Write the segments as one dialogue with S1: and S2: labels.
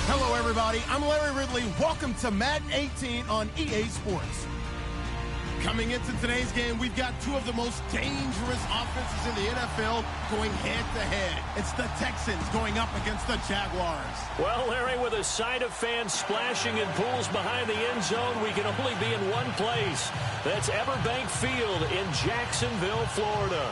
S1: Hello, everybody. I'm Larry Ridley. Welcome to Madden 18 on EA Sports. Coming into today's game, we've got two of the most dangerous offenses in the NFL going head-to-head. It's the Texans going up against the Jaguars.
S2: Well, Larry, with a sight of fans splashing in pools behind the end zone, we can only be in one place. That's Everbank Field in Jacksonville, Florida.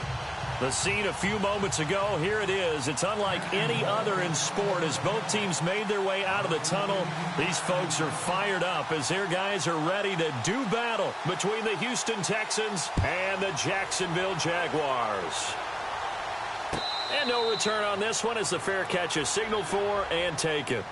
S2: The scene a few moments ago, here it is. It's unlike any other in sport as both teams made their way out of the tunnel. These folks are fired up as their guys are ready to do battle between the Houston Texans and the Jacksonville Jaguars. And no return on this one as the fair catch is signaled for and taken.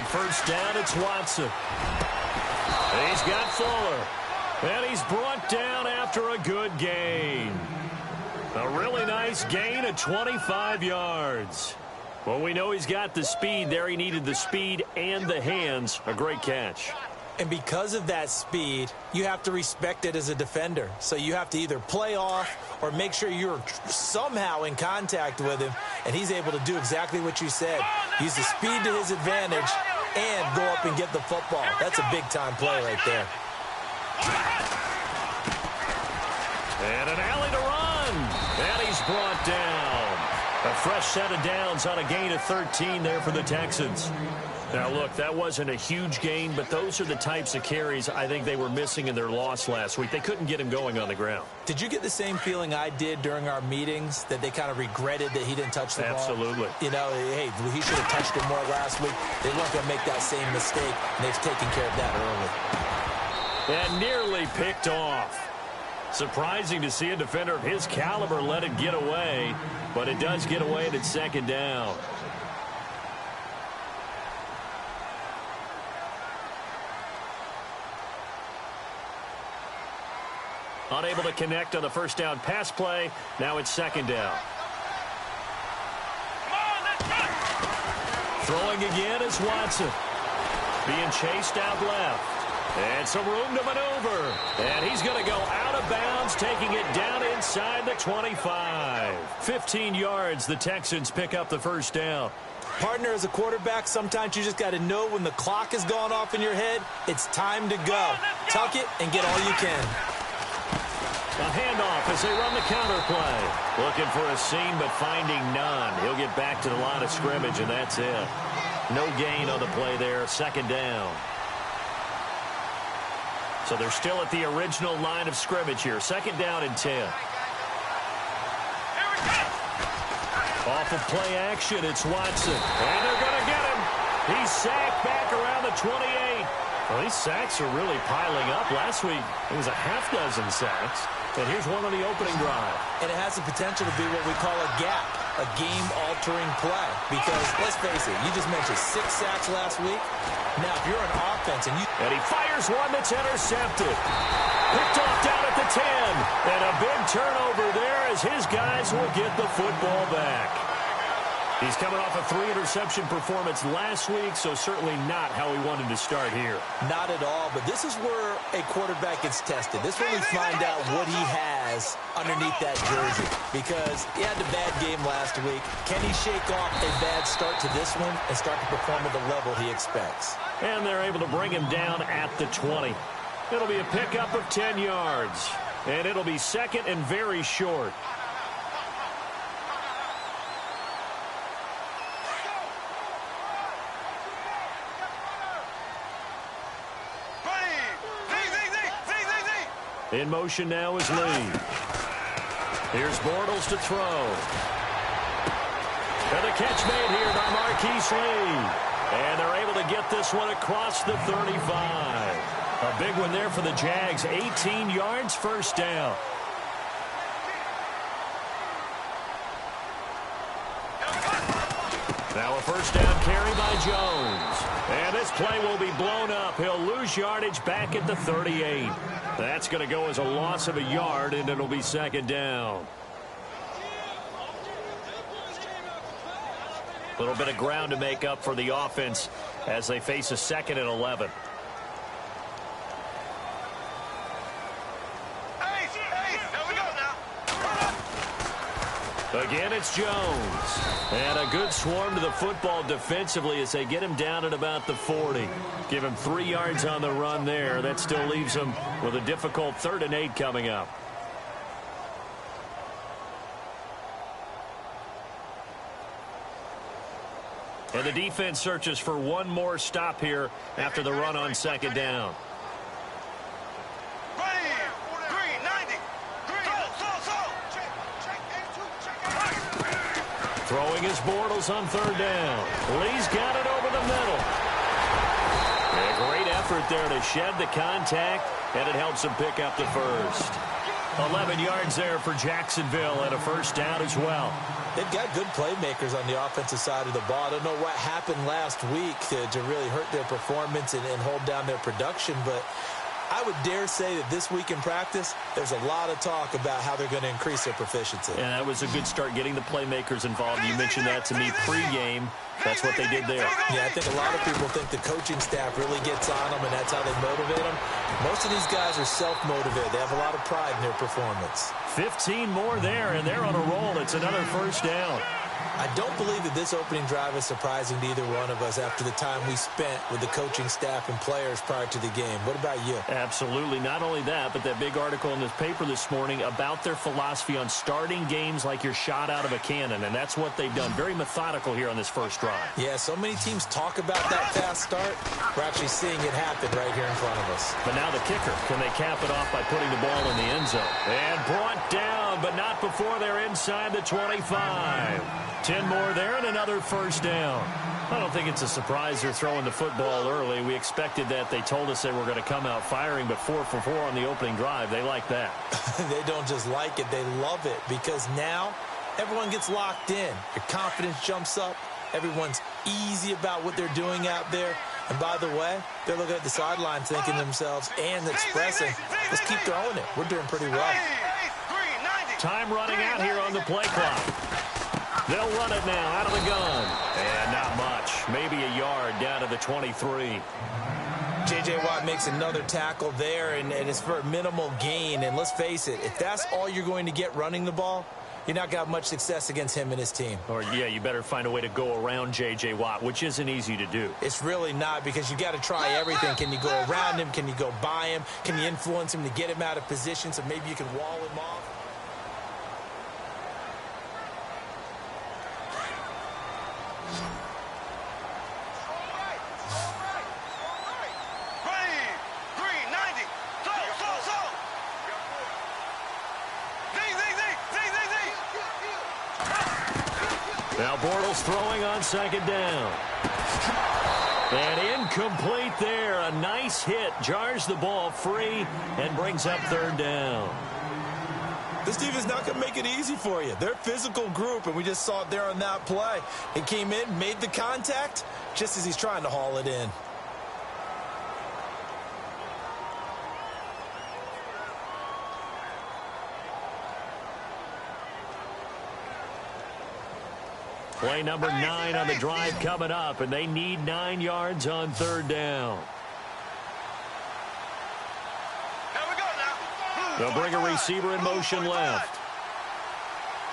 S2: First down, it's Watson. He's got Fuller. And he's brought down after a good gain. A really nice gain of 25 yards. Well, we know he's got the speed there. He needed the speed and the hands. A great catch.
S3: And because of that speed, you have to respect it as a defender. So you have to either play off or make sure you're somehow in contact with him. And he's able to do exactly what you said. Use the speed to his advantage and go up and get the football. That's a big-time play right there.
S2: And an alley to run. And he's brought down. A fresh set of downs on a gain of 13 there for the Texans. Now, look, that wasn't a huge gain, but those are the types of carries I think they were missing in their loss last week. They couldn't get him going on the ground.
S3: Did you get the same feeling I did during our meetings, that they kind of regretted that he didn't touch the ball?
S2: Absolutely.
S3: You know, hey, he should have touched it more last week. They weren't going to make that same mistake, and they've taken care of that early.
S2: And nearly picked off. Surprising to see a defender of his caliber let it get away, but it does get away and it's second down. Unable to connect on the first down pass play. Now it's second down. Throwing again is Watson. Being chased out left. And some room to maneuver. And he's going to go out of bounds, taking it down inside the 25. 15 yards, the Texans pick up the first down.
S3: Partner, as a quarterback, sometimes you just got to know when the clock has gone off in your head, it's time to go. Tuck it and get all you can.
S2: A handoff as they run the counter play. Looking for a seam, but finding none. He'll get back to the line of scrimmage, and that's it. No gain on the play there. Second down. So they're still at the original line of scrimmage here. Second down and 10. Off of play action, it's Watson. And they're going to get him. He's sacked back around the 28. Well, these sacks are really piling up. Last week, it was a half dozen sacks. And here's one on the opening drive.
S3: And it has the potential to be what we call a gap, a game-altering play. Because, let's face it, you just mentioned 6 sacks last week. Now, if you're an offense and you...
S2: And he fires one that's intercepted. Picked off down at the 10. And a big turnover there as his guys will get the football back. He's coming off a 3-interception performance last week, so certainly not how he wanted to start here.
S3: Not at all, but this is where a quarterback gets tested. This is where we find out what he has underneath that jersey. Because he had a bad game last week. Can he shake off a bad start to this one and start to perform at the level he expects?
S2: And they're able to bring him down at the 20. It'll be a pickup of 10 yards. And it'll be second and very short. In motion now is Lee. Here's Bortles to throw. And the catch made here by Marquise Lee. And they're able to get this one across the 35. A big one there for the Jags. 18 yards, first down. Now a first down carry by Jones. And this play will be blown up. He'll lose yardage back at the 38. That's going to go as a loss of a yard, and it'll be second down. A little bit of ground to make up for the offense as they face a 2nd and 11. Again, it's Jones. And a good swarm to the football defensively as they get him down at about the 40. Give him 3 yards on the run there. That still leaves him with a difficult 3rd and 8 coming up. And the defense searches for one more stop here after the run on 2nd down. Throwing his Bortles on 3rd down. Lee's got it over the middle. A great effort there to shed the contact, and it helps him pick up the first. 11 yards there for Jacksonville and a 1st down as well.
S3: They've got good playmakers on the offensive side of the ball. I don't know what happened last week to really hurt their performance and hold down their production, but I would dare say that this week in practice, there's a lot of talk about how they're going to increase their proficiency.
S2: And that was a good start getting the playmakers involved. You mentioned that to me pregame. That's what they did there.
S3: Yeah, I think a lot of people think the coaching staff really gets on them, and that's how they motivate them. Most of these guys are self-motivated. They have a lot of pride in their performance.
S2: 15 more there, and they're on a roll. It's another 1st down.
S3: I don't believe that this opening drive is surprising to either one of us after the time we spent with the coaching staff and players prior to the game. What about you?
S2: Absolutely. Not only that, but that big article in this paper this morning about their philosophy on starting games like you're shot out of a cannon, and that's what they've done. Very methodical here on this 1st drive.
S3: Yeah, so many teams talk about that fast start. We're actually seeing it happen right here in front of us.
S2: But now the kicker. Can they cap it off by putting the ball in the end zone? And brought down, but not before they're inside the 25. 10 more there and another 1st down. I don't think it's a surprise they're throwing the football early. We expected that. They told us they were going to come out firing, but 4 for 4 on the opening drive. They like that.
S3: They don't just like it. They love it because now everyone gets locked in. Your confidence jumps up. Everyone's easy about what they're doing out there. And by the way, they're looking at the sideline thinking to themselves and expressing, let's keep throwing it. We're doing pretty well.
S2: Time running out here on the play clock. They'll run it now out of the gun. And not much. Maybe a yard down to the 23.
S3: J.J. Watt makes another tackle there, and it's for a minimal gain. And let's face it, if that's all you're going to get running the ball, you're not going to have much success against him and his team.
S2: Or, yeah, you better find a way to go around J.J. Watt, which isn't easy to do.
S3: It's really not because you got to try everything. Can you go around him? Can you go by him? Can you influence him to get him out of position so maybe you can wall him off?
S2: Now Bortles throwing on 2nd down. And incomplete there. A nice hit. Jars the ball free and brings up 3rd down.
S3: This team is not going to make it easy for you. They're a physical group, and we just saw it there on that play. He came in, made the contact, just as he's trying to haul it in.
S2: Play number 9 on the drive coming up, and they need 9 yards on 3rd down. They'll bring a receiver in motion left.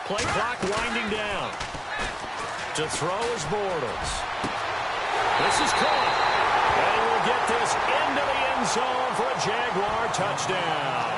S2: Play clock winding down. To throw is Bortles. This is caught. And he will get this into the end zone for a Jaguar touchdown.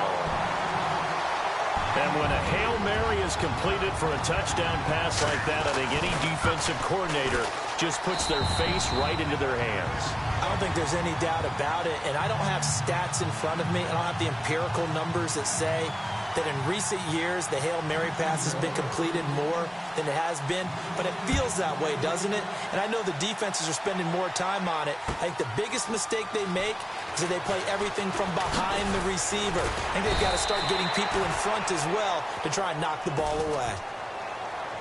S2: And when a Hail Mary is completed for a touchdown pass like that, I think any defensive coordinator just puts their face right into their hands.
S3: I don't think there's any doubt about it, and I don't have stats in front of me. I don't have the empirical numbers that say that in recent years the Hail Mary pass has been completed more than it has been, but it feels that way, doesn't it? And I know the defenses are spending more time on it. I think the biggest mistake they make is that they play everything from behind the receiver. I think they've got to start getting people in front as well to try and knock the ball away.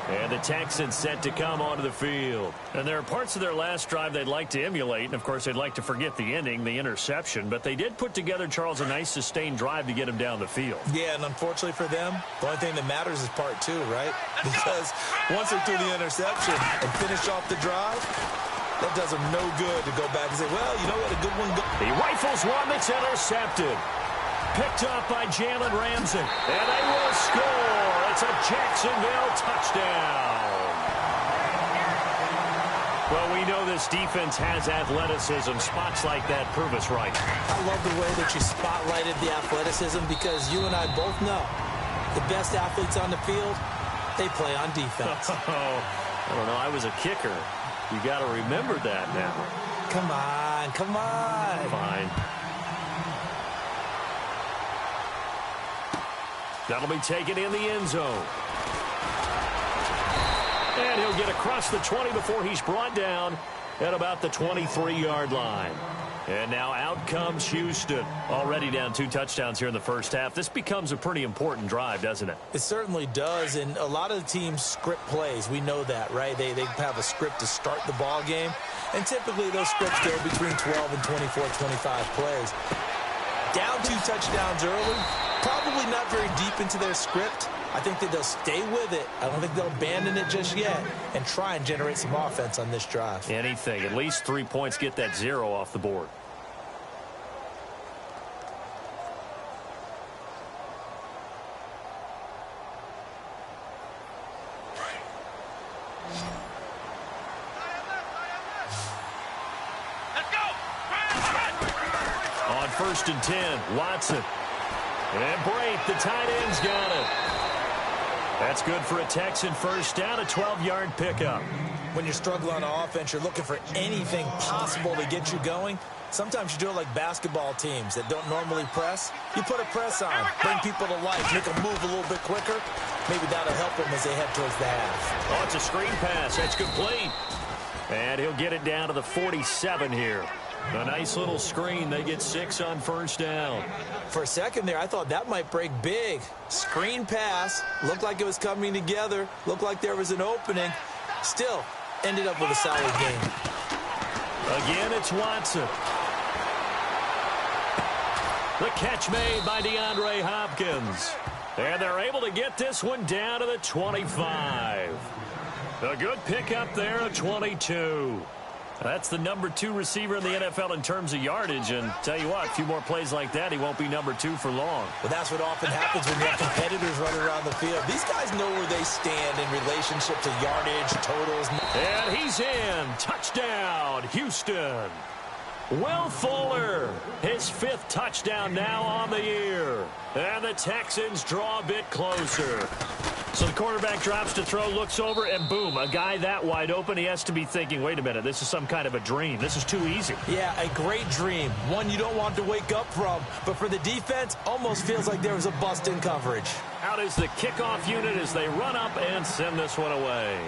S2: And the Texans set to come onto the field. And there are parts of their last drive they'd like to emulate. And, of course, they'd like to forget the ending, the interception. But they did put together, Charles, a nice sustained drive to get him down the field.
S3: Yeah, and unfortunately for them, the only thing that matters is part two, right? Because once they threw the interception and finished off the drive, that does them no good to go back and say, well, you know what, a good one.
S2: He rifles one that's intercepted. Picked up by Jalen Ramsey. And they will score. It's a Jacksonville touchdown. Well, we know this defense has athleticism. Spots like that prove us right.
S3: I love the way that you spotlighted the athleticism because you and I both know the best athletes on the field, they play on defense.
S2: I don't know. I was a kicker. You got to remember that now.
S3: Come on, come on.
S2: Fine. That'll be taken in the end zone. And he'll get across the 20 before he's brought down at about the 23-yard line. And now out comes Houston. Already down 2 touchdowns here in the first half. This becomes a pretty important drive, doesn't it?
S3: It certainly does, and a lot of the teams script plays. We know that, right? They have a script to start the ball game, and typically those scripts go between 12 and 24, 25 plays. Down 2 touchdowns early, probably not very deep into their script. I think that they'll stay with it. I don't think they'll abandon it just yet and try and generate some offense on this drive.
S2: Anything. At least 3 points, get that 0 off the board. On 1st and 10, Watson. And Brate, the tight end's got it. That's good for a Texan first down, a 12-yard pickup.
S3: When you're struggling on offense, you're looking for anything possible to get you going. Sometimes you do it like basketball teams that don't normally press. You put a press on, bring people to life, make them move a little bit quicker. Maybe that'll help them as they head towards the half.
S2: Oh, it's a screen pass. That's complete. And he'll get it down to the 47 here. A nice little screen. They get 6 on first down.
S3: For a second there, I thought that might break big. Screen pass. Looked like it was coming together. Looked like there was an opening. Still, ended up with a solid game.
S2: Again, it's Watson. The catch made by DeAndre Hopkins. And they're able to get this one down to the 25. A good pickup there at 22. That's the number 2 receiver in the NFL in terms of yardage. And tell you what, a few more plays like that, he won't be number 2 for long.
S3: Well, that's what often happens when you have competitors running around the field. These guys know where they stand in relationship to yardage, totals.
S2: And he's in. Touchdown, Houston. Will Fuller, his 5th touchdown now on the year. And the Texans draw a bit closer. So the quarterback drops to throw, looks over, and boom, a guy that wide open. He has to be thinking, wait a minute, this is some kind of a dream. This is too easy.
S3: Yeah, a great dream. One you don't want to wake up from. But for the defense, almost feels like there was a bust in coverage.
S2: Out is the kickoff unit as they run up and send this one away.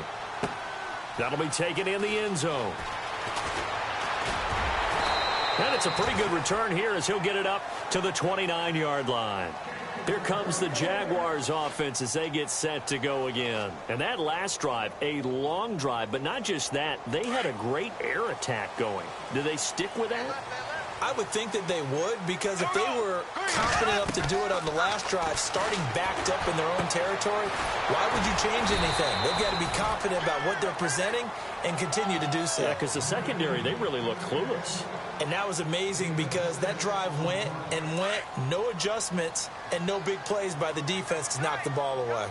S2: That'll be taken in the end zone. And it's a pretty good return here as he'll get it up to the 29-yard line. Here comes the Jaguars offense as they get set to go again. And that last drive, a long drive, but not just that, they had a great air attack going. Do they stick with that?
S3: I would think that they would, because if they were confident enough to do it on the last drive, starting backed up in their own territory, why would you change anything? They've got to be confident about what they're presenting and continue to do so.
S2: Yeah, because the secondary, they really look clueless.
S3: And that was amazing because that drive went and went, no adjustments, and no big plays by the defense to knock the ball away.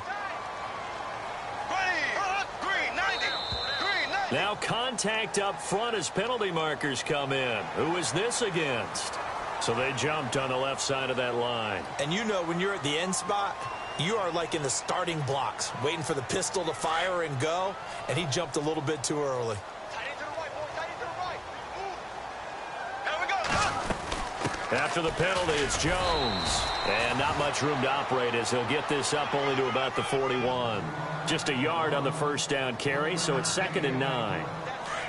S2: Now contact up front as penalty markers come in. Who is this against? So they jumped on the left side of that line.
S3: And you know when you're at the end spot, you are like in the starting blocks, waiting for the pistol to fire and go, and he jumped a little bit too early.
S2: After the penalty, it's Jones. And not much room to operate as he'll get this up only to about the 41. Just a yard on the first down carry, so it's 2nd and 9.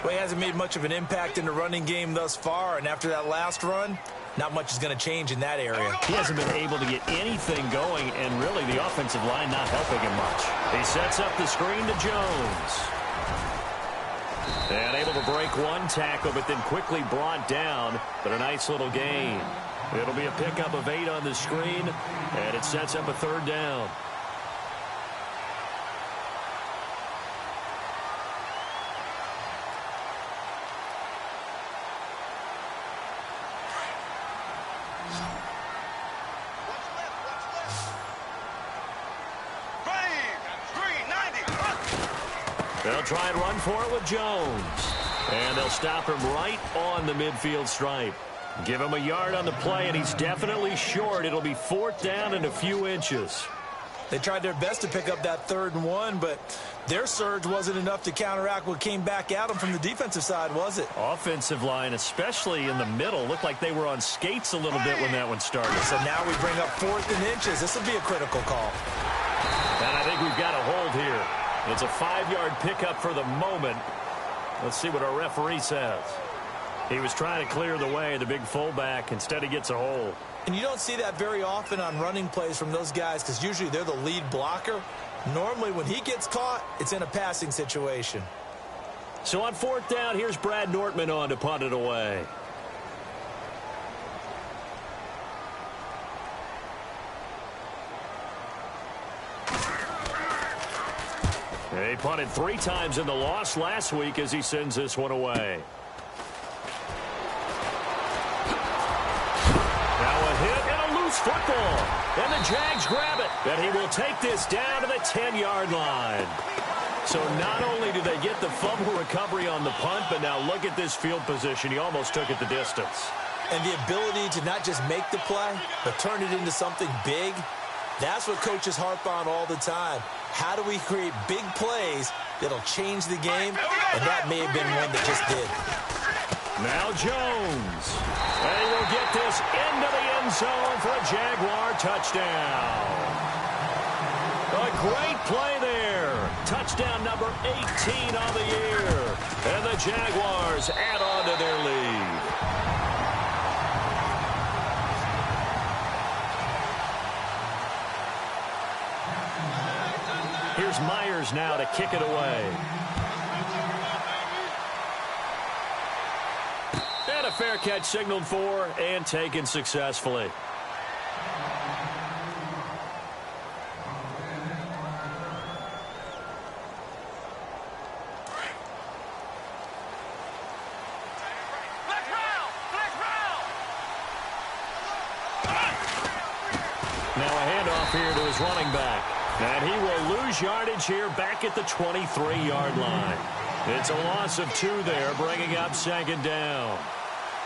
S3: Well, he hasn't made much of an impact in the running game thus far, and after that last run, not much is going to change in that area.
S2: He hasn't been able to get anything going, and really the offensive line not helping him much. He sets up the screen to Jones. And able to break one tackle, but then quickly brought down, but a nice little gain. It'll be a pickup of 8 on the screen, and it sets up a 3rd down. They'll try and run for it with Jones. And they'll stop him right on the midfield stripe. Give him a yard on the play, and he's definitely short. It'll be 4th down and a few inches.
S3: They tried their best to pick up that 3rd and 1, but their surge wasn't enough to counteract what came back at them from the defensive side, was it?
S2: Offensive line, especially in the middle, looked like they were on skates a little bit when that one started.
S3: So now we bring up 4th and inches. This will be a critical call.
S2: And I think we've got a hold here. It's a 5-yard pickup for the moment. Let's see what our referee says. He was trying to clear the way, the big fullback. Instead, he gets a hold.
S3: And you don't see that very often on running plays from those guys because usually they're the lead blocker. Normally, when he gets caught, it's in a passing situation.
S2: So on 4th down, here's Brad Nortman on to punt it away. He punted 3 times in the loss last week as he sends this one away. Now a hit and a loose football. And the Jags grab it. And he will take this down to the 10-yard line. So not only do they get the fumble recovery on the punt, but now look at this field position. He almost took it the distance.
S3: And the ability to not just make the play, but turn it into something big, that's what coaches harp on all the time. How do we create big plays that'll change the game? And that may have been one that just did.
S2: Now Jones. And he will get this into the end zone for a Jaguar touchdown. A great play there. Touchdown number 18 on the year. And the Jaguars add on to their lead. Here's Myers now to kick it away. And a fair catch signaled for and taken successfully. Now a handoff here to his running back. And he will lose yardage here back at the 23-yard line. It's a loss of 2 there, bringing up 2nd down.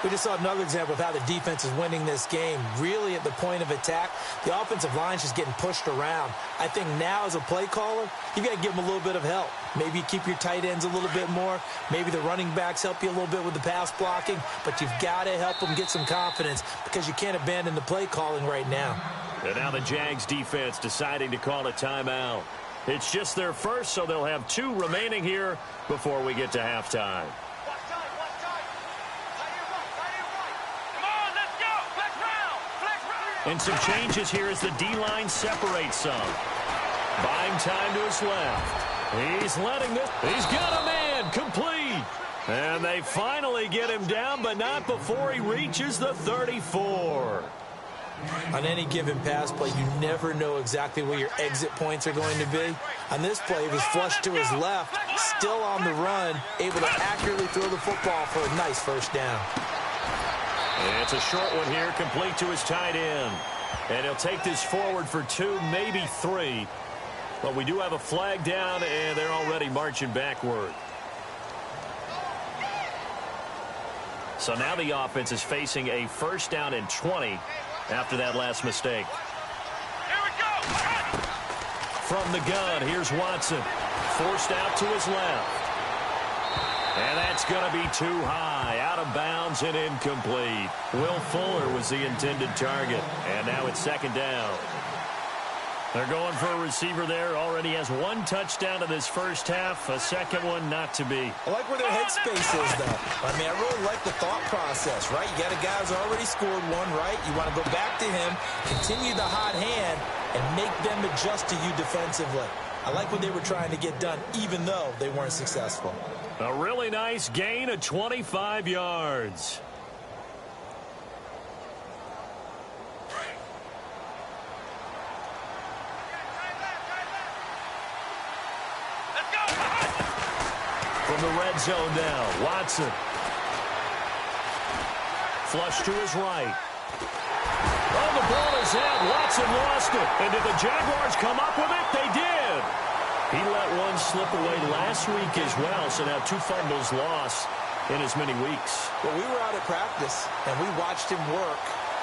S3: We just saw another example of how the defense is winning this game. Really at the point of attack, the offensive line's just getting pushed around. I think now as a play caller, you've got to give them a little bit of help. Maybe you keep your tight ends a little bit more. Maybe the running backs help you a little bit with the pass blocking. But you've got to help them get some confidence because you can't abandon the play calling right now.
S2: And now the Jags defense deciding to call a timeout. It's just their first, so they'll have 2 remaining here before we get to halftime. And some changes here as the D-line separates some. Buying time to his left. He's letting this. He's got a man complete. And they finally get him down, but not before he reaches the 34.
S3: On any given pass play, you never know exactly where your exit points are going to be. On this play, he was flushed to his left, still on the run, able to accurately throw the football for a nice 1st down.
S2: And it's a short one here, complete to his tight end. And he'll take this forward for 2, maybe 3. But we do have a flag down, and they're already marching backward. So now the offense is facing a 1st down and 20 after that last mistake.
S4: Here we go.
S2: From the gun, here's Watson. Forced out to his left. And that's going to be too high. Out of bounds and incomplete. Will Fuller was the intended target. And now it's 2nd down. They're going for a receiver there. Already has one touchdown in this first half. A second one not to be.
S3: I like where their headspace is, though. I mean, I really like the thought process, right? You got a guy who's already scored one, right? You want to go back to him, continue the hot hand, and make them adjust to you defensively. I like what they were trying to get done, even though they weren't successful.
S2: A really nice gain of 25 yards. From the red zone now, Watson. Flush to his right. Oh, the ball is out. Watson lost it. And did the Jaguars come up with it? They did. He let one slip away last week as well, so now 2 fumbles lost in as many weeks.
S3: Well, we were out at practice, and we watched him work.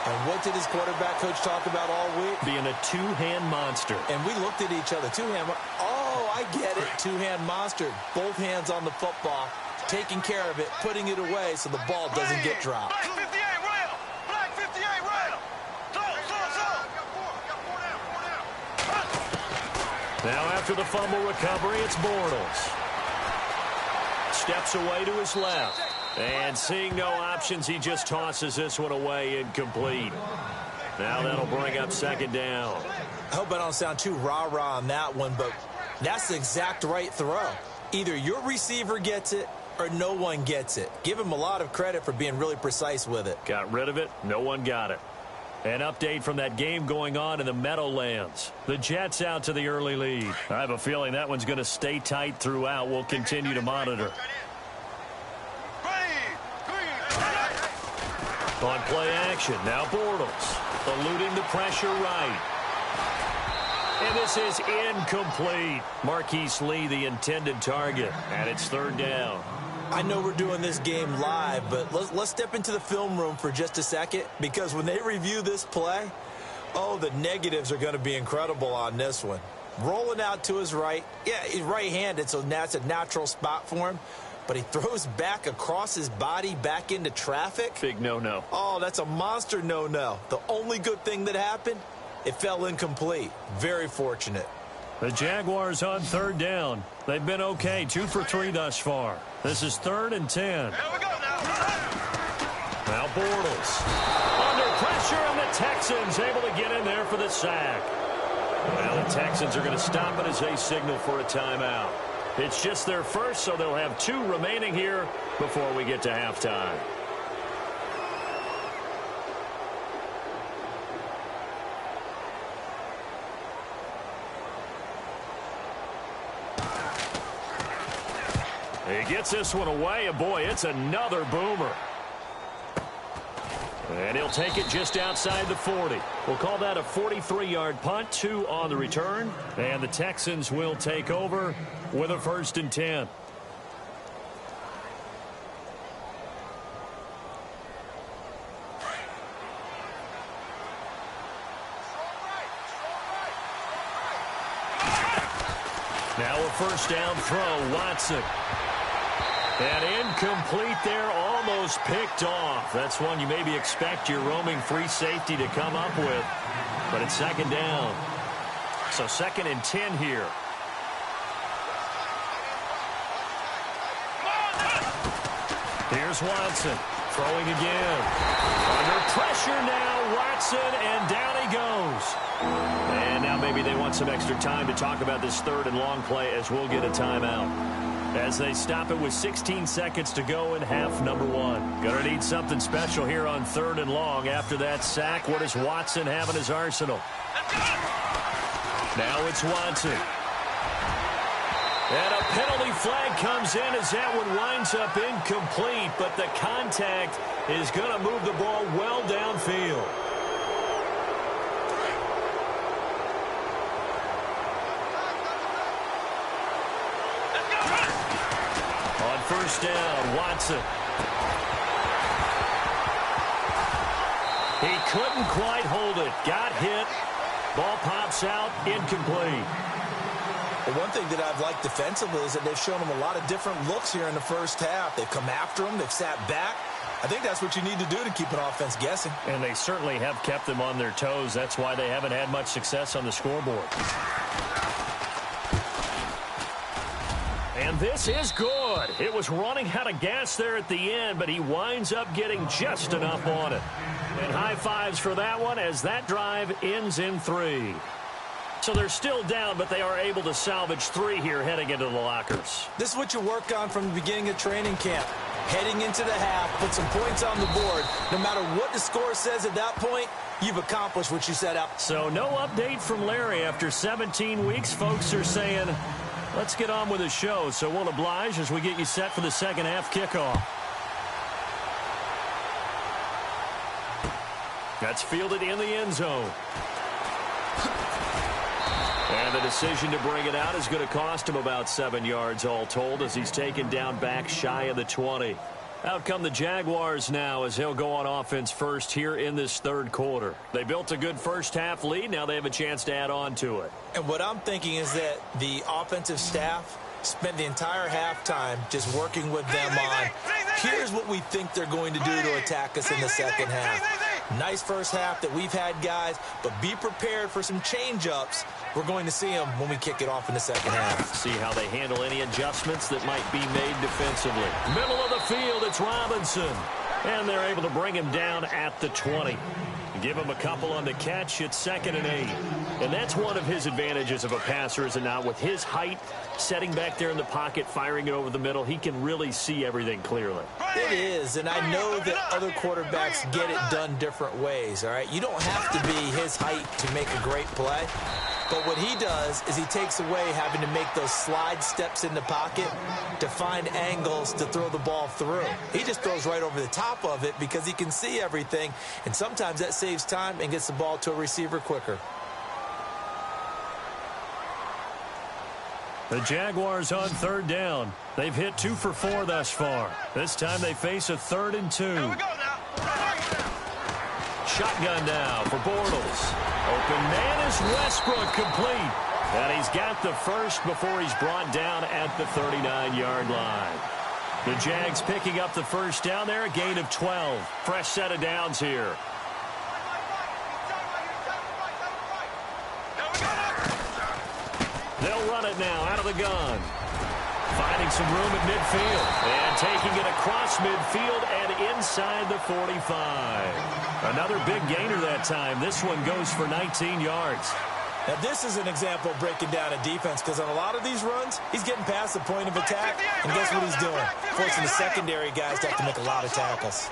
S3: And what did his quarterback coach talk about all week?
S2: Being a two-hand monster.
S3: And we looked at each other. Two-hand. Oh, I get it. Two-hand monster. Both hands on the football, taking care of it, putting it away so the ball doesn't get dropped.
S4: Black 58 rail. Black 58 rail.
S2: Now after the fumble recovery, it's Bortles. Steps away to his left. And seeing no options, he just tosses this one away incomplete. Now that'll bring up second down.
S3: I hope I don't sound too rah-rah on that one, but that's the exact right throw. Either your receiver gets it or no one gets it. Give him a lot of credit for being really precise with it.
S2: Got rid of it. No one got it. An update from that game going on in the Meadowlands. The Jets out to the early lead. I have a feeling that one's going to stay tight throughout. We'll continue to monitor. On play action, now Bortles, eluding the pressure right. And this is incomplete. Marquise Lee, the intended target, and it's third down.
S3: I know we're doing this game live, but let's step into the film room for just a second, because when they review this play, oh, the negatives are going to be incredible on this one. Rolling out to his right. Yeah, he's right-handed, so that's a natural spot for him. But he throws back across his body back into traffic.
S2: Big no-no.
S3: Oh, that's a monster no-no. The only good thing that happened, it fell incomplete. Very fortunate.
S2: The Jaguars on third down. They've been okay, 2 for 3 thus far. This is 3rd and 10.
S4: Here we go now.
S2: Now Bortles. Under pressure, and the Texans able to get in there for the sack. Now the Texans are going to stop it as they signal for a timeout. It's just their first, so they'll have 2 remaining here before we get to halftime. He gets this one away, and boy, it's another boomer. And he'll take it just outside the 40. We'll call that a 43-yard punt, 2 on the return. And the Texans will take over with a 1st and 10. Now a 1st down throw, Watson. And incomplete there, almost picked off. That's one you maybe expect your roaming free safety to come up with. But it's 2nd down. So 2nd and 10 here. Here's Watson, throwing again. Under pressure now, Watson, and down he goes. And now maybe they want some extra time to talk about this 3rd and long play, as we'll get a timeout. As they stop it with 16 seconds to go in half number 1. Gonna need something special here on 3rd and long. After that sack, what does Watson have in his arsenal? Now it's Watson. And a penalty flag comes in as that one winds up incomplete, but the contact is going to move the ball well downfield. On 1st down, Watson. He couldn't quite hold it. Got hit. Ball pops out, incomplete.
S3: Well, one thing that I've liked defensively is that they've shown him a lot of different looks here in the first half. They've come after him. They've sat back. I think that's what you need to do to keep an offense guessing.
S2: And they certainly have kept them on their toes. That's why they haven't had much success on the scoreboard. And this is good. It was running out of gas there at the end, but he winds up getting just enough on it. And high fives for that one as that drive ends in 3. So they're still down, but they are able to salvage 3 here heading into the lockers.
S3: This is what you work on from the beginning of training camp. Heading into the half, put some points on the board. No matter what the score says at that point, you've accomplished what you set out.
S2: So no update from Larry after 17 weeks. Folks are saying, let's get on with the show. So we'll oblige as we get you set for the second half kickoff. That's fielded in the end zone. And the decision to bring it out is going to cost him about 7 yards all told as he's taken down back shy of the 20. Out come the Jaguars now as he'll go on offense first here in this third quarter. They built a good first half lead. Now they have a chance to add on to it.
S3: And what I'm thinking is that the offensive staff spent the entire halftime just working with them on, here's what we think they're going to do to attack us in the second half. Nice first half that we've had, guys, but be prepared for some change-ups. We're going to see them when we kick it off in the second half.
S2: See how they handle any adjustments that might be made defensively. Middle of the field, it's Robinson. And they're able to bring him down at the 20. Give him a couple on the catch. It's 2nd and 8. And that's one of his advantages of a passer, is it not? With his height, setting back there in the pocket, firing it over the middle, he can really see everything clearly.
S3: It is, and I know that other quarterbacks get it done different ways, all right? You don't have to be his height to make a great play. But what he does is he takes away having to make those slide steps in the pocket to find angles to throw the ball through. He just throws right over the top of it because he can see everything, and sometimes that saves time and gets the ball to a receiver quicker.
S2: The Jaguars on 3rd down. They've hit 2 for 4 thus far. This time they face a 3rd and 2. Shotgun now for Bortles. Open man is Westbrook, complete. And he's got the first before he's brought down at the 39-yard line. The Jags picking up the first down there, a gain of 12. Fresh set of downs here. They'll run it now out of the gun. Finding some room at midfield. And taking it across midfield and inside the 45. Another big gainer that time. This one goes for 19 yards.
S3: Now, this is an example of breaking down a defense because on a lot of these runs, he's getting past the point of attack, and guess what he's doing? Forcing the secondary guys to have to make a lot of tackles.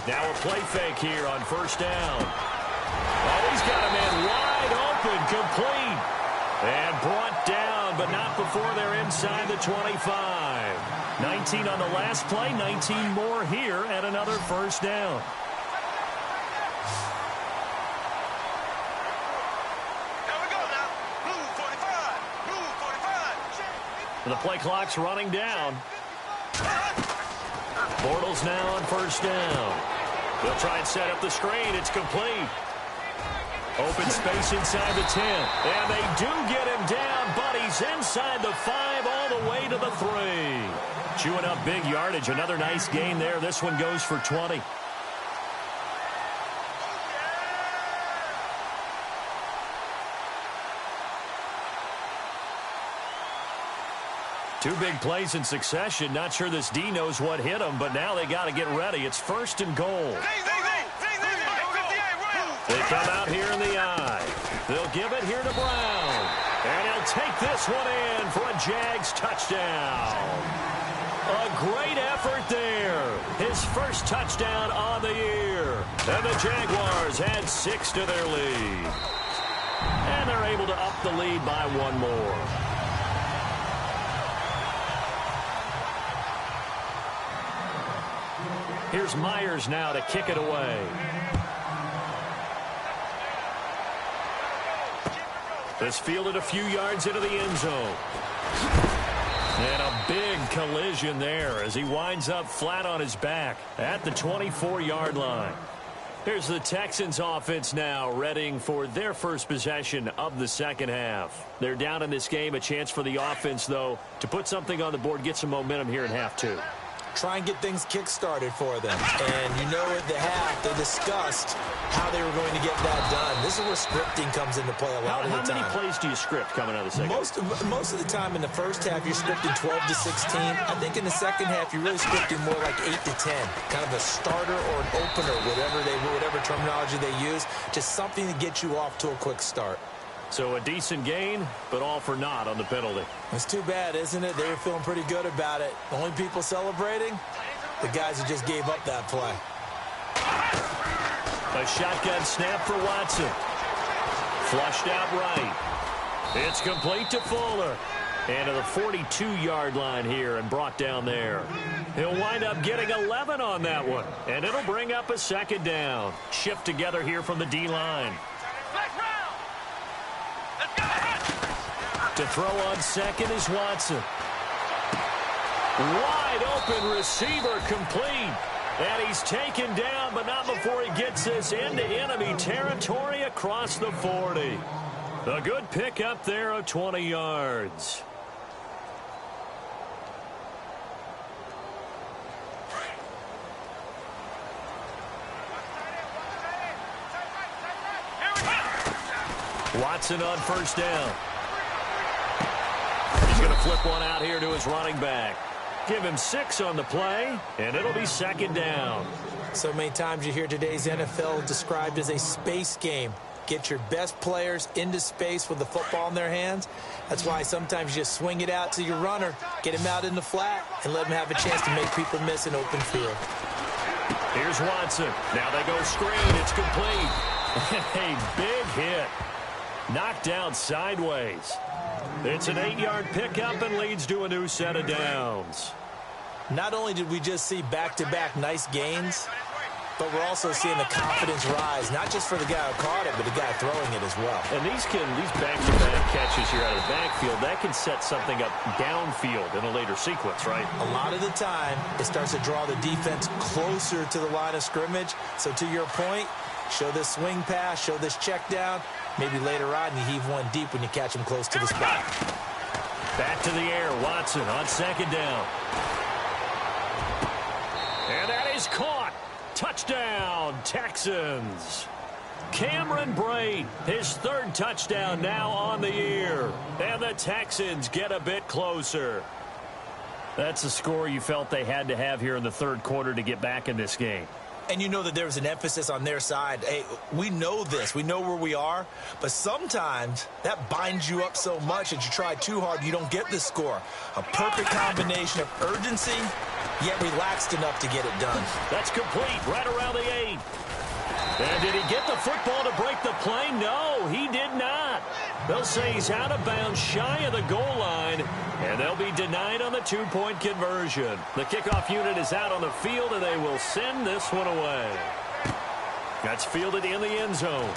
S2: Now a play fake here on first down. Oh, he's got a man wide open, complete. And brought down, but not before they're inside the 25. 19 on the last play, 19 more here at another first down. The play clock's running down. Bortles now on first down. They'll try and set up the screen. It's complete. Open space inside the 10. And they do get him down, but he's inside the 5 all the way to the 3. Chewing up big yardage. Another nice gain there. This one goes for 20. Two big plays in succession. Not sure this D knows what hit him, but now they got to get ready. It's 1st and goal. They come out here in the I. They'll give it here to Brown. And he'll take this one in for a Jags touchdown. A great effort there. His first touchdown on the year. And the Jaguars add 6 to their lead. And they're able to up the lead by 1 more. Here's Myers now to kick it away. This fielded a few yards into the end zone. And a big collision there as he winds up flat on his back at the 24-yard line. Here's the Texans offense now, readying for their first possession of the second half. They're down in this game. A chance for the offense, though, to put something on the board, get some momentum here in half two.
S3: Try and get things kick-started for them. And you know at the half, they discussed how they were going to get that done. This is where scripting comes into play a lot of the time.
S2: How many plays do you script coming out of the second half?
S3: Most of the time in the first half, you're scripting 12 to 16. I think in the second half, you're really scripting more like 8 to 10. Kind of a starter or an opener, whatever terminology they use. Just something to get you off to a quick start.
S2: So a decent gain, but all for naught on the penalty.
S3: It's too bad, isn't it? They were feeling pretty good about it. The only people celebrating, the guys who just gave up that play.
S2: A shotgun snap for Watson. Flushed out right. It's complete to Fuller. And to the 42-yard line here and brought down there. He'll wind up getting 11 on that one. And it'll bring up a second down. Shift together here from the D-line. To throw on second is Watson. Wide open receiver complete. And he's taken down, but not before he gets this into enemy territory across the 40. A good pickup there of 20 yards. Watson on first down. He's going to flip one out here to his running back. Give him 6 on the play, and it'll be second down.
S3: So many times you hear today's NFL described as a space game. Get your best players into space with the football in their hands. That's why sometimes you just swing it out to your runner, get him out in the flat, and let him have a chance to make people miss an open field.
S2: Here's Watson. Now they go screen. It's complete. A big hit. Knocked down sideways. It's an 8-yard pickup and leads to a new set of downs.
S3: Not only did we just see back-to-back nice gains, but we're also seeing the confidence rise, not just for the guy who caught it, but the guy throwing it as well.
S2: And these back-to-back catches here out of the backfield, that can set something up downfield in a later sequence, right?
S3: A lot of the time, it starts to draw the defense closer to the line of scrimmage. So to your point, show this swing pass, show this check down. Maybe later on you heave one deep when you catch him close to the spot.
S2: Back to the air, Watson on second down. And that is caught. Touchdown, Texans. Cameron Brate, his 3rd touchdown now on the year. And the Texans get a bit closer. That's the score you felt they had to have here in the 3rd quarter to get back in this game.
S3: And you know that there was an emphasis on their side. Hey, we know this. We know where we are. But sometimes that binds you up so much that you try too hard, you don't get the score. A perfect combination of urgency, yet relaxed enough to get it done.
S2: That's complete right around the 8. And did he get the football to break the play? No, he did not. They'll say he's out of bounds shy of the goal line, and they'll be denied on the 2-point conversion. The kickoff unit is out on the field, and they will send this one away. That's fielded in the end zone.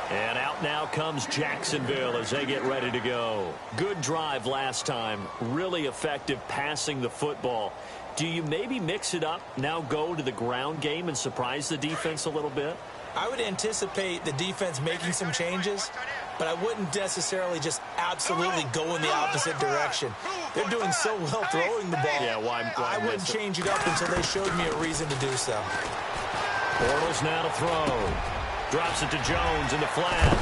S2: And out now comes Jacksonville as they get ready to go. Good drive last time. Really effective passing the football. Do you maybe mix it up, now go to the ground game and surprise the defense a little bit?
S3: I would anticipate the defense making some changes, but I wouldn't necessarily just absolutely go in the opposite direction. They're doing so well throwing the ball.
S2: Yeah, why
S3: I wouldn't change it up until they showed me a reason to do so.
S2: Bortles now to throw. Drops it to Jones in the flat.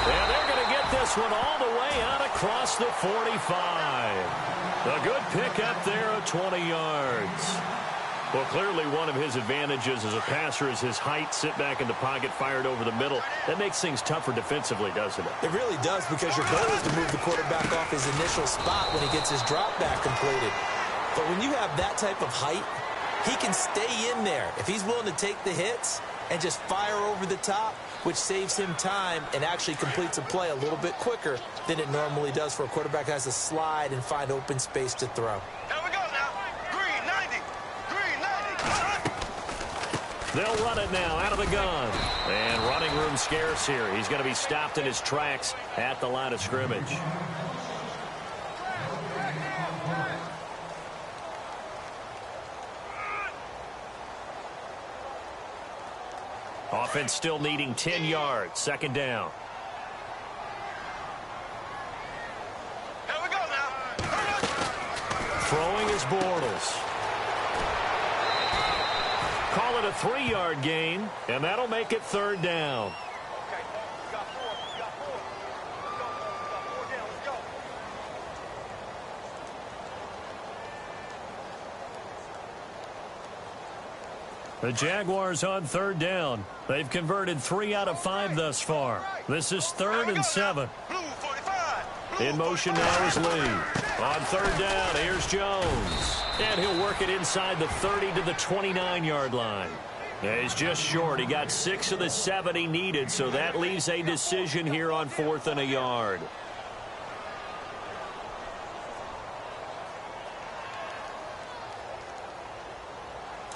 S2: And they're going to get this one all the way out across the 45. A good pickup there of 20 yards. Well, clearly one of his advantages as a passer is his height. Sit back in the pocket, fired over the middle. That makes things tougher defensively, doesn't it?
S3: It really does, because your goal is to move the quarterback off his initial spot when he gets his drop back completed. But when you have that type of height, he can stay in there. If he's willing to take the hits and just fire over the top, which saves him time and actually completes a play a little bit quicker than it normally does for a quarterback who has to slide and find open space to throw.
S4: Here we go now. Green 90. Green 90.
S2: They'll run it now out of the gun. And running room scarce here. He's going to be stopped in his tracks at the line of scrimmage. Offense still needing 10 yards. Second down.
S4: Here we go now.
S2: Throwing is Bortles. Call it a 3-yard gain, and that'll make it third down.
S4: Okay, you got 4. You got 4. Let's go. We got 4 down. Let's go.
S2: The Jaguars on third down. They've converted 3 out of 5 thus far. This is 3rd and 7.
S4: Blue 45.
S2: In motion now is Lee. On third down, here's Jones. And he'll work it inside the 30 to the 29-yard line. Yeah, he's just short. He got 6 of the 7 he needed, so that leaves a decision here on 4th and a yard.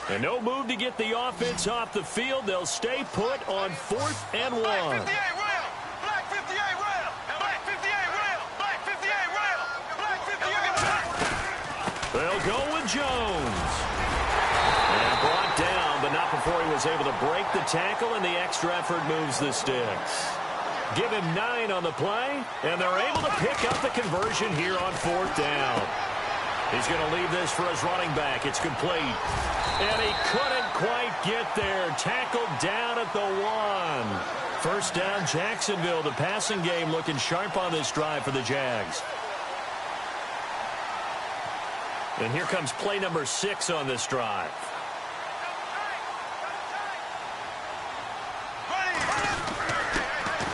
S2: And no move to get the offense off the field. They'll stay put on 4th and 1.
S4: Black 58 rail. Black 58 rail. Black 58 rail. Black 58 rail. Black 58 rail.
S2: They'll go with Jones. And brought down, but not before he was able to break the tackle, and the extra effort moves the sticks. Give him 9 on the play, and they're able to pick up the conversion here on 4th down. He's going to leave this for his running back. It's complete. And he couldn't quite get there. Tackled down at the 1. First down, Jacksonville. The passing game looking sharp on this drive for the Jags. And here comes play number 6 on this drive.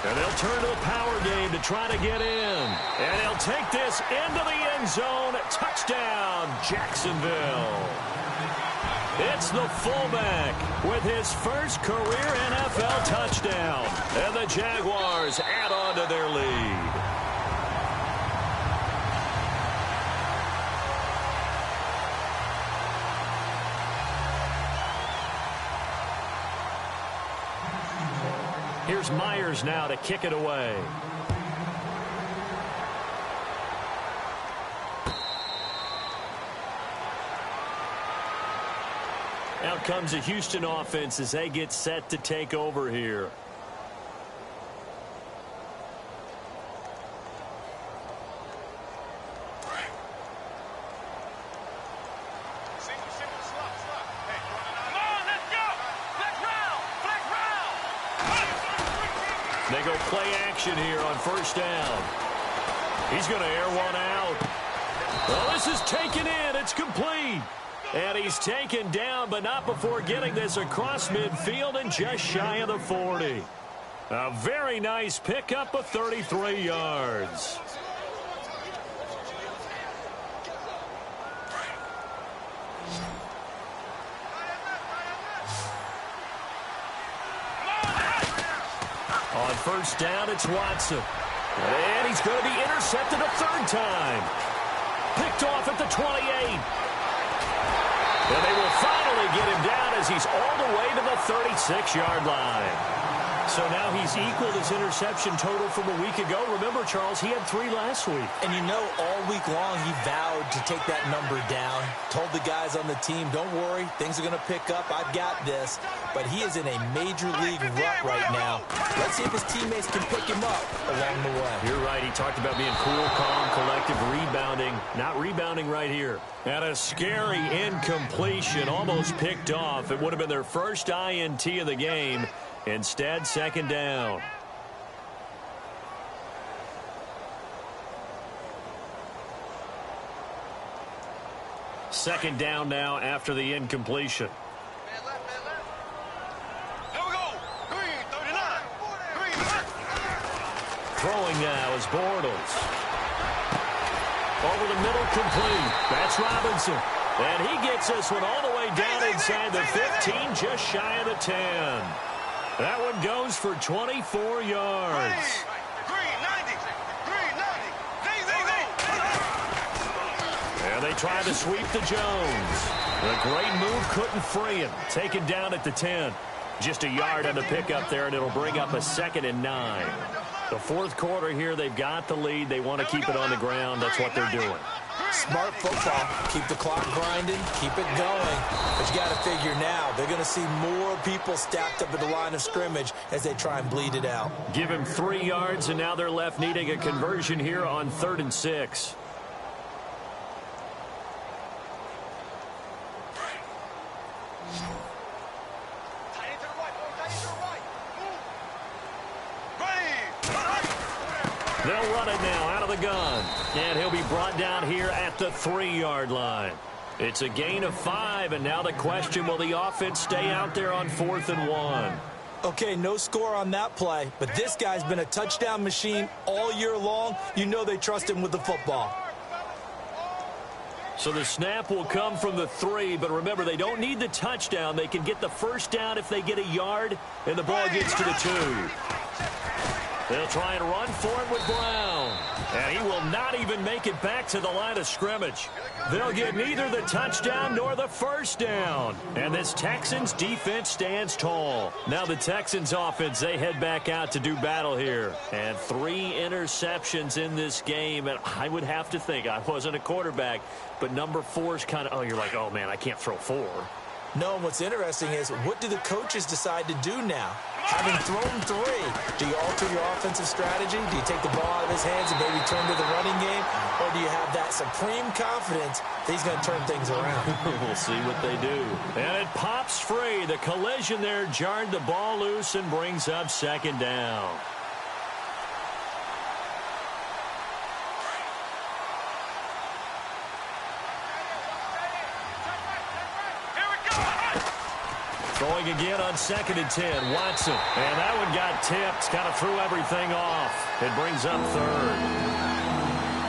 S2: And they'll turn to the power game to try to get in. And he'll take this into the end zone. Touchdown, Jacksonville. It's the fullback with his first career NFL touchdown. And the Jaguars add on to their lead. Here's Myers now to kick it away. Out comes the Houston offense as they get set to take over here. They go play action here on first down. He's going to air one out. Well, this is taken in. It's complete. And he's taken down, but not before getting this across midfield and just shy of the 40. A very nice pickup of 33 yards. On first down, it's Watson. And he's going to be intercepted a third time. Picked off at the 28. And they will finally get him down as he's all the way to the 36-yard line. So now he's equaled his interception total from a week ago. Remember, Charles, he had 3 last week.
S3: And you know, all week long he vowed to take that number down. Told the guys on the team, don't worry, things are going to pick up. I've got this. But he is in a major league rut right now. Let's see if his teammates can pick him up along the way.
S2: You're right. He talked about being cool, calm, collective, rebounding. Not rebounding right here. And a scary incompletion, almost picked off. It would have been their first INT of the game. Instead, second down. Second down now after the incompletion.
S4: Man left, man left. Here we go. Green, 39. Green, left.
S2: Throwing now is Bortles. Over the middle, complete. That's Robinson. And he gets this one all the way down inside the 15, just shy of the 10. That one goes for 24 yards.
S4: Green, 90. Green, 90.
S2: And they try to sweep to Jones. The great move couldn't free him. Taken down at the 10. Just a yard on the pickup there, and it'll bring up a 2nd and 9. The fourth quarter here, they've got the lead. They want to keep it on the ground. That's what they're doing.
S3: Smart football. Keep the clock grinding. Keep it going. But you got to figure now, they're going to see more people stacked up at the line of scrimmage as they try and bleed it out.
S2: Give him 3 yards, and now they're left needing a conversion here on 3rd and 6. They'll run it now out of the gun. And he'll be brought down here at the 3-yard line. It's a gain of 5, and now the question, will the offense stay out there on 4th and 1?
S3: Okay, no score on that play, but this guy's been a touchdown machine all year long. You know they trust him with the football.
S2: So the snap will come from the 3, but remember, they don't need the touchdown. They can get the first down if they get a yard, and the ball gets to the 2. They'll try and run for it with Brown. And he will not even make it back to the line of scrimmage. They'll get neither the touchdown nor the first down. And this Texans defense stands tall. Now the Texans offense, they head back out to do battle here. And 3 interceptions in this game. And I would have to think, I wasn't a quarterback, but number 4 is kind of, oh, you're like, oh, man, I can't throw 4.
S3: No, and what's interesting is, what do the coaches decide to do now? Having thrown 3, do you alter your offensive strategy? Do you take the ball out of his hands and maybe turn to the running game? Or do you have that supreme confidence that he's going to turn things around?
S2: We'll see what they do. And it pops free. The collision there jarred the ball loose and brings up 2nd down. Throwing again on 2nd and 10. Watson. And that one got tipped. Kind of threw everything off. It brings up 3rd.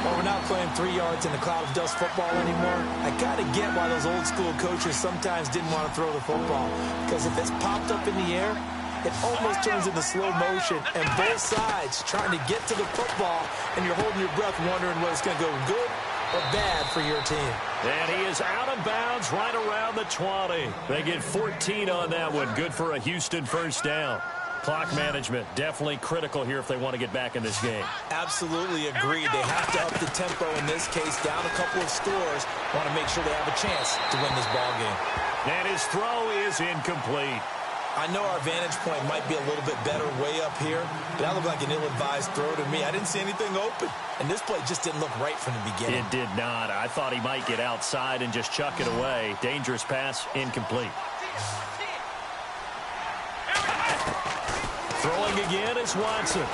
S3: Well, we're not playing 3 yards in the cloud of dust football anymore. I got to get why those old school coaches sometimes didn't want to throw the football. Because if it's popped up in the air, it almost turns into slow motion. And both sides trying to get to the football, and you're holding your breath wondering whether it's going to go good or bad for your team.
S2: And he is out of bounds right around the 20. They get 14 on that one. Good for a Houston first down. Clock management definitely critical here if they want to get back in this game.
S3: Absolutely agreed. They have to up the tempo in this case, down a couple of scores. Want to make sure they have a chance to win this ball game.
S2: And his throw is incomplete.
S3: I know our vantage point might be a little bit better way up here, but that looked like an ill-advised throw to me. I didn't see anything open, and this play just didn't look right from the beginning.
S2: It did not. I thought he might get outside and just chuck it away. Dangerous pass, incomplete. Throwing again is Watson.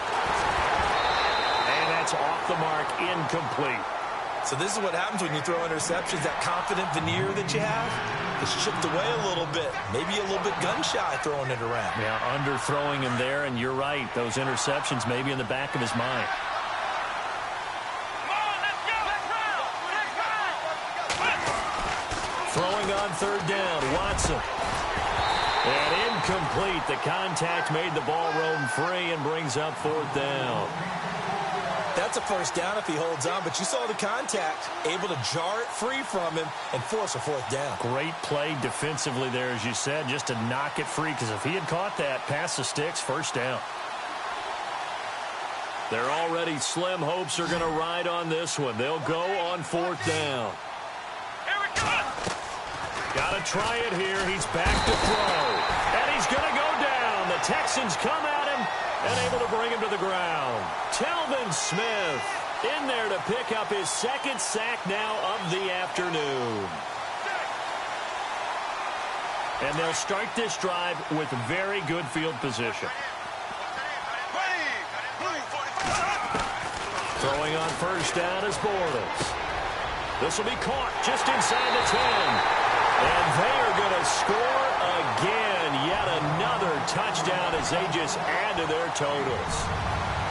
S2: And that's off the mark, incomplete.
S3: So this is what happens when you throw interceptions, that confident veneer that you have. It's chipped away a little bit, maybe a little bit gun-shy throwing it around.
S2: Yeah, underthrowing him there, and you're right. Those interceptions may be in the back of his mind. Throwing on 3rd down, Watson. And incomplete. The contact made the ball roam free and brings up 4th down.
S3: That's a first down if he holds on, but you saw the contact, able to jar it free from him and force a 4th down.
S2: Great play defensively there, as you said, just to knock it free, because if he had caught that, past the sticks, first down. Their already slim hopes are going to ride on this one. They'll go on 4th down. Got to try it here. He's back to throw. And he's going to go down. The Texans come at him and able to bring him to the ground. Telvin Smith in there to pick up his 2nd sack now of the afternoon. And they'll start this drive with very good field position. Throwing on 1st down is Bortles. This will be caught just inside the 10. And they are going to score again. Yet another touchdown as they just add to their totals.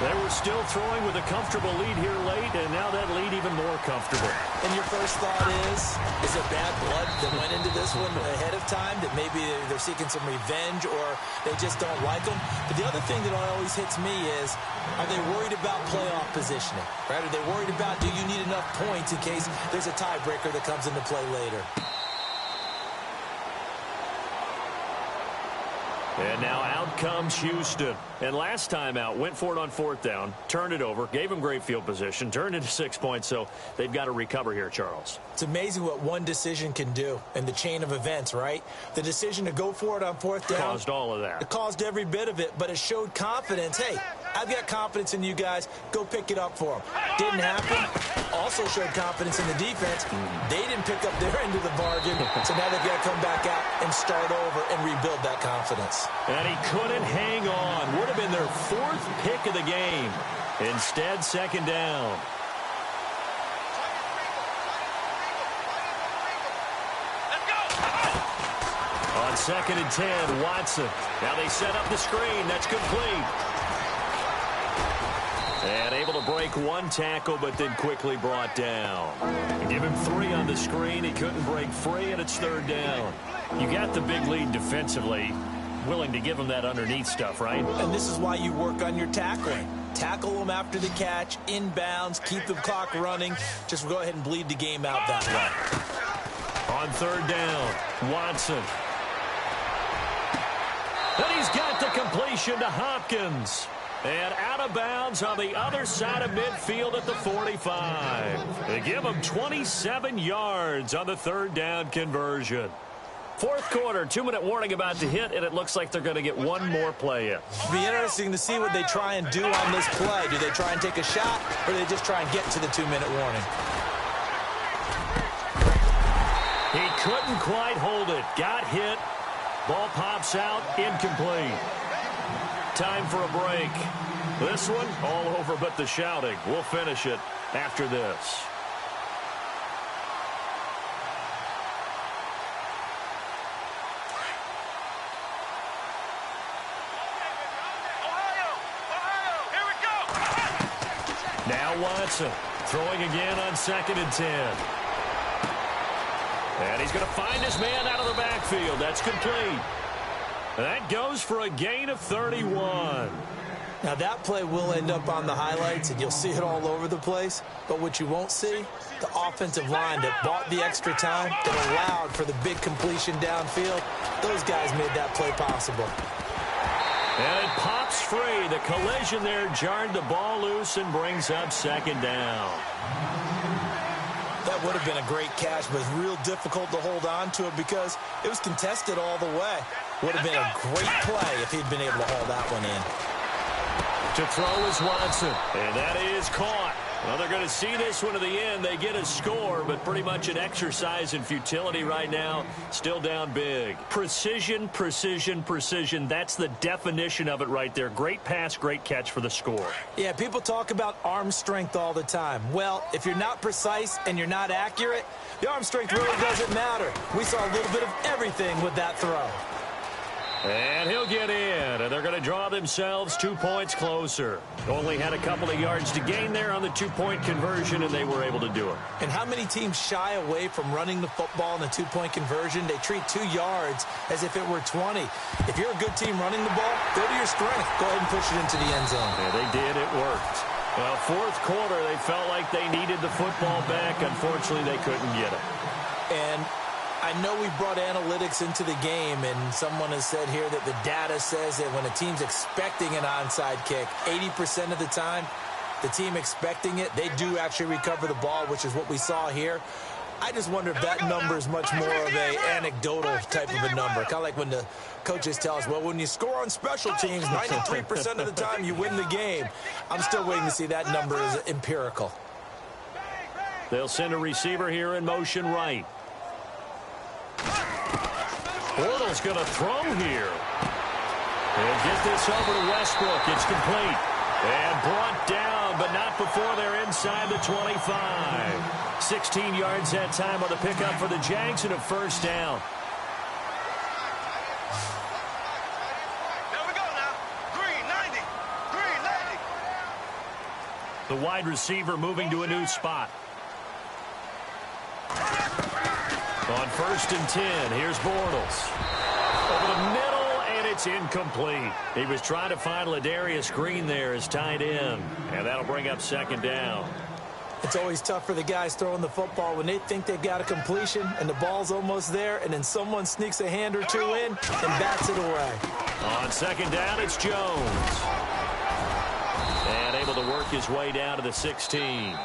S2: They were still throwing with a comfortable lead here late, and now that lead even more comfortable.
S3: And your first thought is it bad blood that went into this one ahead of time, that maybe they're seeking some revenge or they just don't like them? But the other thing that always hits me is, are they worried about playoff positioning? Right? Are they worried about, do you need enough points in case there's a tiebreaker that comes into play later?
S2: And now out comes Houston. And last time out, went for it on 4th down, turned it over, gave them great field position, turned into 6 points, so they've got to recover here, Charles.
S3: It's amazing what one decision can do in the chain of events, right? The decision to go for it on 4th down
S2: caused all of that.
S3: It caused every bit of it, but it showed confidence. Hey, I've got confidence in you guys. Go pick it up for them. Didn't happen. Also showed confidence in the defense. They didn't pick up their end of the bargain, so now they've got to come back out and start over and rebuild that confidence.
S2: And he couldn't hang on. Would have been their 4th pick of the game. Instead, 2nd down. On 2nd and 10, Watson. Now they set up the screen. That's complete. And able to break one tackle, but then quickly brought down. Give him 3 on the screen. He couldn't break free, and it's 3rd down. You got the big lead defensively. Willing to give him that underneath stuff, right?
S3: And this is why you work on your tackling. Tackle them after the catch, inbounds, keep the clock running. Just go ahead and bleed the game out that way.
S2: On 3rd down, Watson. And he's got the completion to Hopkins. And out of bounds on the other side of midfield at the 45. They give him 27 yards on the 3rd down conversion. 4th quarter, 2-minute warning about to hit, and it looks like they're going to get one more play in.
S3: It'll be interesting to see what they try and do on this play. Do they try and take a shot, or do they just try and get to the 2-minute warning?
S2: He couldn't quite hold it. Got hit. Ball pops out. Incomplete. Time for a break. This one, all over but the shouting. We'll finish it after this. Now Watson throwing again on 2nd and 10. And he's going to find his man out of the backfield. That's complete. That goes for a gain of 31.
S3: Now that play will end up on the highlights, and you'll see it all over the place. But what you won't see, the offensive line that bought the extra time, that allowed for the big completion downfield, those guys made that play possible.
S2: And it pops free. The collision there jarred the ball loose and brings up 2nd down.
S3: That would have been a great catch, but it's real difficult to hold on to it because it was contested all the way. Would have been a great play if he'd been able to haul that one in.
S2: To throw is Watson, and that is caught. Well, they're going to see this one to the end. They get a score, but pretty much an exercise in futility right now. Still down big. Precision, precision, precision. That's the definition of it right there. Great pass, great catch for the score.
S3: Yeah, people talk about arm strength all the time. Well, if you're not precise and you're not accurate, the arm strength really doesn't matter. We saw a little bit of everything with that throw.
S2: And he'll get in, and they're going to draw themselves 2 points closer. Only had a couple of yards to gain there on the 2-point conversion, and they were able to do it.
S3: And how many teams shy away from running the football in the 2-point conversion? They treat 2 yards as if it were 20. If you're a good team running the ball, go to your strength. Go ahead and push it into the end zone.
S2: Yeah, they did. It worked. Well, 4th quarter, they felt like they needed the football back. Unfortunately, they couldn't get it.
S3: And I know we brought analytics into the game, and someone has said here that the data says that when a team's expecting an onside kick, 80% of the time, the team expecting it, they do actually recover the ball, which is what we saw here. I just wonder if that number is much more of a anecdotal type of a number. Kind of like when the coaches tell us, well, when you score on special teams, 93% of the time you win the game. I'm still waiting to see that number is empirical.
S2: They'll send a receiver here in motion right. Bortles going to throw here. And get this over to Westbrook. It's complete. And brought down, but not before they're inside the 25. 16 yards that time on the pickup for the Jags and a 1st down.
S4: There we go now. Green 90. Green 90.
S2: The wide receiver moving to a new spot. On 1st and 10, here's Bortles. Over the middle, and it's incomplete. He was trying to find Ladarius Green there as tight end, and that'll bring up 2nd down.
S3: It's always tough for the guys throwing the football when they think they've got a completion and the ball's almost there, and then someone sneaks a hand or two in and bats it away.
S2: On second down, it's Jones. And able to work his way down to the 16.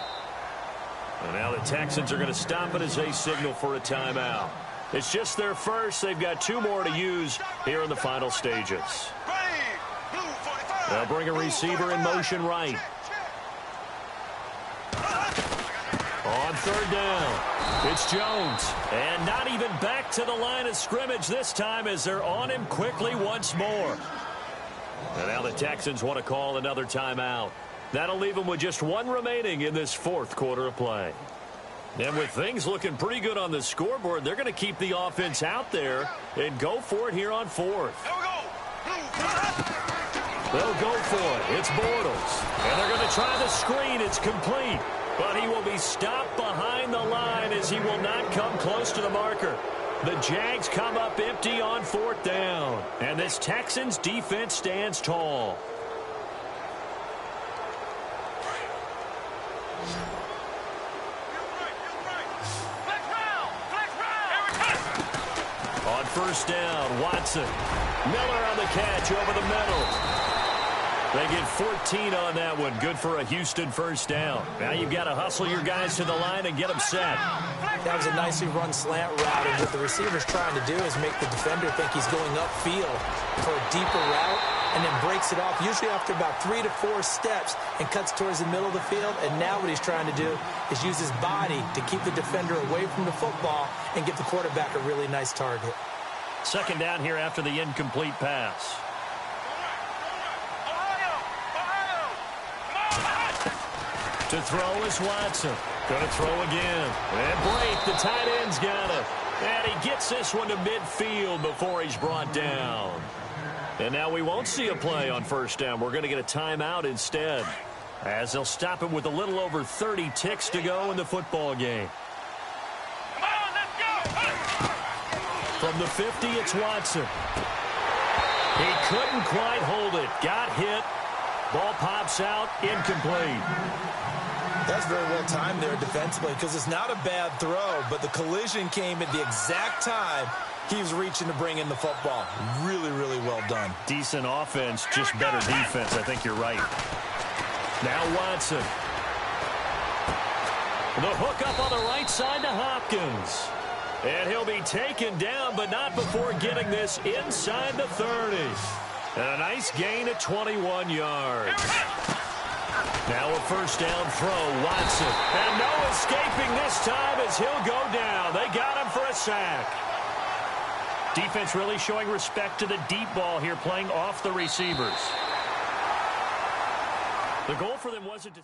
S2: And now the Texans are going to stop it as they signal for a timeout. It's just their first. They've got 2 more to use here in the final stages. They'll bring a receiver in motion right. On third down, it's Jones. And not even back to the line of scrimmage this time as they're on him quickly once more. And now the Texans want to call another timeout. That'll leave them with just 1 remaining in this 4th quarter of play. And with things looking pretty good on the scoreboard, they're going to keep the offense out there and go for it here on 4th. They'll go for it. It's Bortles. And they're going to try the screen. It's complete. But he will be stopped behind the line as he will not come close to the marker. The Jags come up empty on 4th down. And this Texans defense stands tall. On first down, Watson. Miller on the catch over the middle. They get 14 on that one. Good for a Houston first down. Now you've got to hustle your guys to the line and get them set.
S3: That was a nicely run slant route, and what the receiver's trying to do is make the defender think he's going upfield for a deeper route and then breaks it off, usually after about 3 to 4 steps, and cuts towards the middle of the field. And now what he's trying to do is use his body to keep the defender away from the football and get the quarterback a really nice target.
S2: Second down here after the incomplete pass. To throw is Watson. Going to throw again. And Blake, the tight end's got it. And he gets this one to midfield before he's brought down. And now we won't see a play on first down. We're going to get a timeout instead, as they'll stop him with a little over 30 ticks to go in the football game.
S4: Come on, let's go.
S2: From the 50, it's Watson. He couldn't quite hold it. Got hit. Ball pops out. Incomplete.
S3: That's very well timed there defensively, because it's not a bad throw, but the collision came at the exact time he was reaching to bring in the football. Really, really well done.
S2: Decent offense, just better defense. I think you're right. Now Watson. The hook up on the right side to Hopkins. And he'll be taken down, but not before getting this inside the 30. And a nice gain of 21 yards. Now a first down throw, Watson. And no escaping this time as he'll go down. They got him for a sack. Defense really showing respect to the deep ball here, playing off the receivers. The goal for them wasn't to...